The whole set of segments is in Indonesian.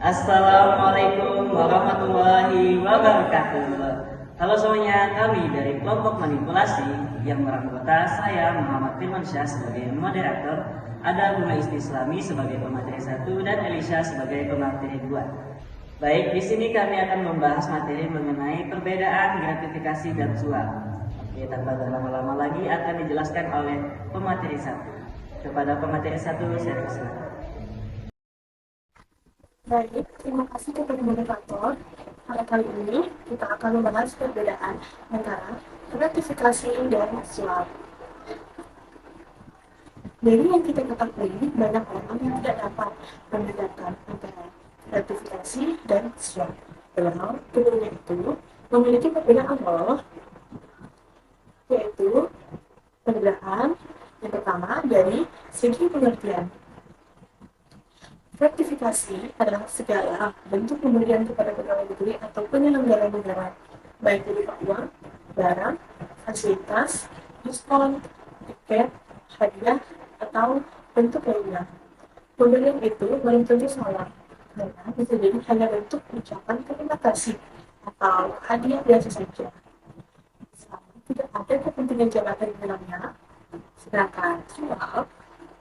Assalamualaikum warahmatullahi wabarakatuh. Halo semuanya, kami dari kelompok manipulasi yang beranggota saya Muhammad Firmansyah sebagai moderator, ada Bunga Islami sebagai pemateri 1 dan Elisha sebagai pemateri 2. Baik, di sini kami akan membahas materi mengenai perbedaan gratifikasi dan suap. Oke, tanpa berlama-lama lagi akan dijelaskan oleh pemateri 1. Kepada pemateri 1 saya persilakan. Baik, terima kasih kepada moderator. Pada kali ini, kita akan membahas perbedaan antara gratifikasi dan suap. Dari yang kita ketahui, banyak orang yang tidak dapat membedakan antara gratifikasi dan suap. Padahal, keduanya itu memiliki perbedaan loh, yaitu perbedaan yang pertama dari segi pengertian. Gratifikasi adalah segala bentuk pemberian kepada pegawai negeri atau penyelenggara negara, baik berupa uang, barang, fasilitas, diskon, tiket, hadiah, atau bentuk lainnya. Pemberian itu belum tentu salah, karena bisa jadi hanya bentuk ucapan terima kasih atau hadiah biasa saja. Selama tidak ada kepentingan jabatan di dalamnya, sedangkan suap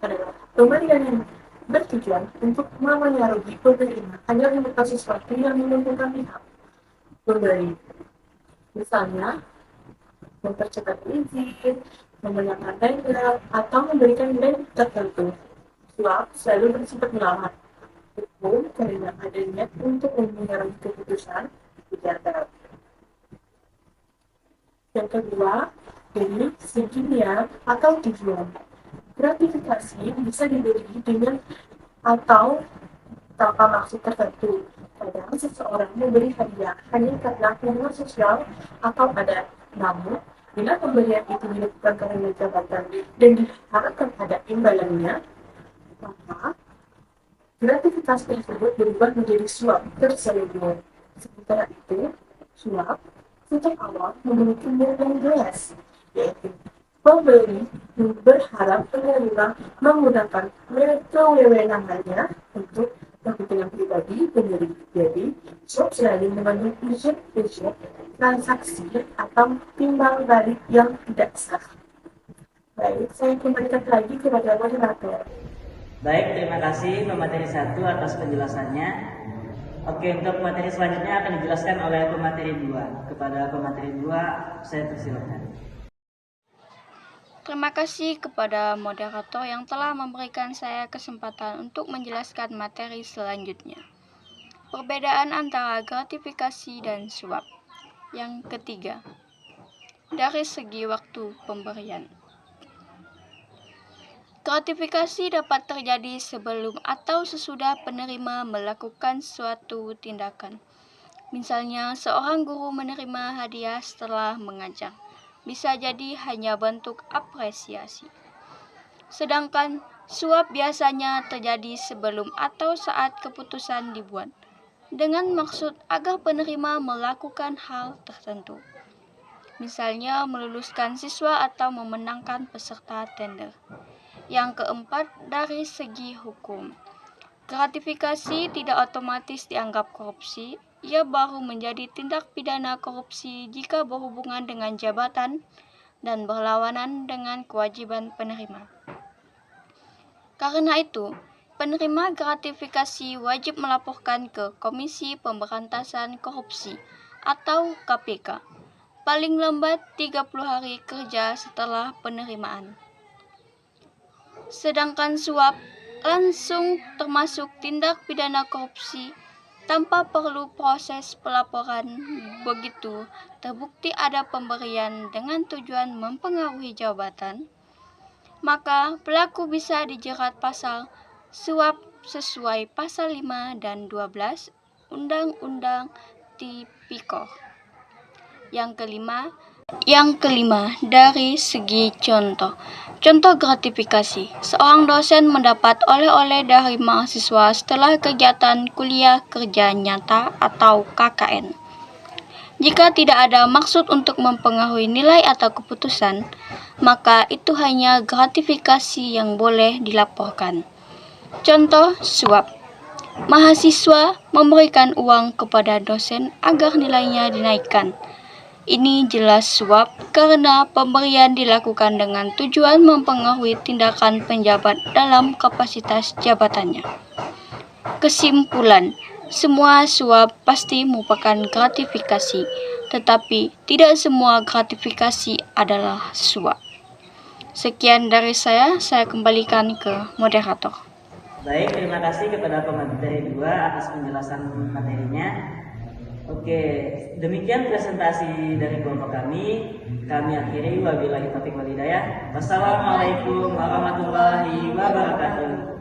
adalah pemberian yang bertujuan untuk memengaruhi penerima agar melakukan sesuatu yang menguntungkan pihak pemberi. Misalnya, mempercepat izin, memenangkan tender, atau memberikan denda tertentu. Suap selalu bersifat melawan hukum karena ada niat untuk memengaruhi keputusan pejabat. Yang kedua, dari segi niat atau tujuan. Gratifikasi bisa diberi dengan atau tanpa maksud tertentu. Kadang seseorang memberi hadiah hanya karena hubungan sosial atau adat. Namun, bila pemberian itu dilakukan karena jabatan dan diharapkan ada imbalannya, maka gratifikasi tersebut berubah menjadi suap terselubung. Sementara itu, suap sejak awal memiliki nilai yang jelas, yaitu pemberi berharap penerima menggunakan kewenangannya untuk kepentingan pribadi pemberi. Jadi, suap selalu mengandung unsur-unsur transaksi atau timbal balik yang tidak sah. Baik, saya kembalikan lagi kepada moderator. Baik, terima kasih pemateri 1 atas penjelasannya. Oke, untuk materi selanjutnya akan dijelaskan oleh pemateri 2. Kepada pemateri 2, saya persilakan. Terima kasih kepada moderator yang telah memberikan saya kesempatan untuk menjelaskan materi selanjutnya. Perbedaan antara gratifikasi dan suap. Yang ketiga, dari segi waktu pemberian. Gratifikasi dapat terjadi sebelum atau sesudah penerima melakukan suatu tindakan. Misalnya, seorang guru menerima hadiah setelah mengajar. Bisa jadi hanya bentuk apresiasi. Sedangkan suap biasanya terjadi sebelum atau saat keputusan dibuat, dengan maksud agar penerima melakukan hal tertentu. Misalnya meluluskan siswa atau memenangkan peserta tender. Yang keempat, dari segi hukum. Gratifikasi tidak otomatis dianggap korupsi. Ia baru menjadi tindak pidana korupsi jika berhubungan dengan jabatan dan berlawanan dengan kewajiban penerima. Karena itu, penerima gratifikasi wajib melaporkan ke Komisi Pemberantasan Korupsi atau KPK paling lambat 30 hari kerja setelah penerimaan. Sedangkan suap langsung termasuk tindak pidana korupsi tanpa perlu proses pelaporan. Begitu terbukti ada pemberian dengan tujuan mempengaruhi jabatan, maka pelaku bisa dijerat pasal suap sesuai pasal 5 dan 12 Undang-Undang Tipikor. Yang kelima, dari segi contoh. Contoh gratifikasi. Seorang dosen mendapat oleh-oleh dari mahasiswa setelah kegiatan kuliah kerja nyata atau KKN. Jika tidak ada maksud untuk mempengaruhi nilai atau keputusan, maka itu hanya gratifikasi yang boleh dilaporkan. Contoh suap. Mahasiswa memberikan uang kepada dosen agar nilainya dinaikkan. Ini jelas suap karena pemberian dilakukan dengan tujuan mempengaruhi tindakan penjabat dalam kapasitas jabatannya. Kesimpulan, semua suap pasti merupakan gratifikasi, tetapi tidak semua gratifikasi adalah suap. Sekian dari saya kembalikan ke moderator. Baik, terima kasih kepada pemateri 2 atas penjelasan materinya. Oke, demikian presentasi dari kelompok kami. Kami akhiri, wabillahi taufiq wal hidayah. Wassalamualaikum warahmatullahi wabarakatuh.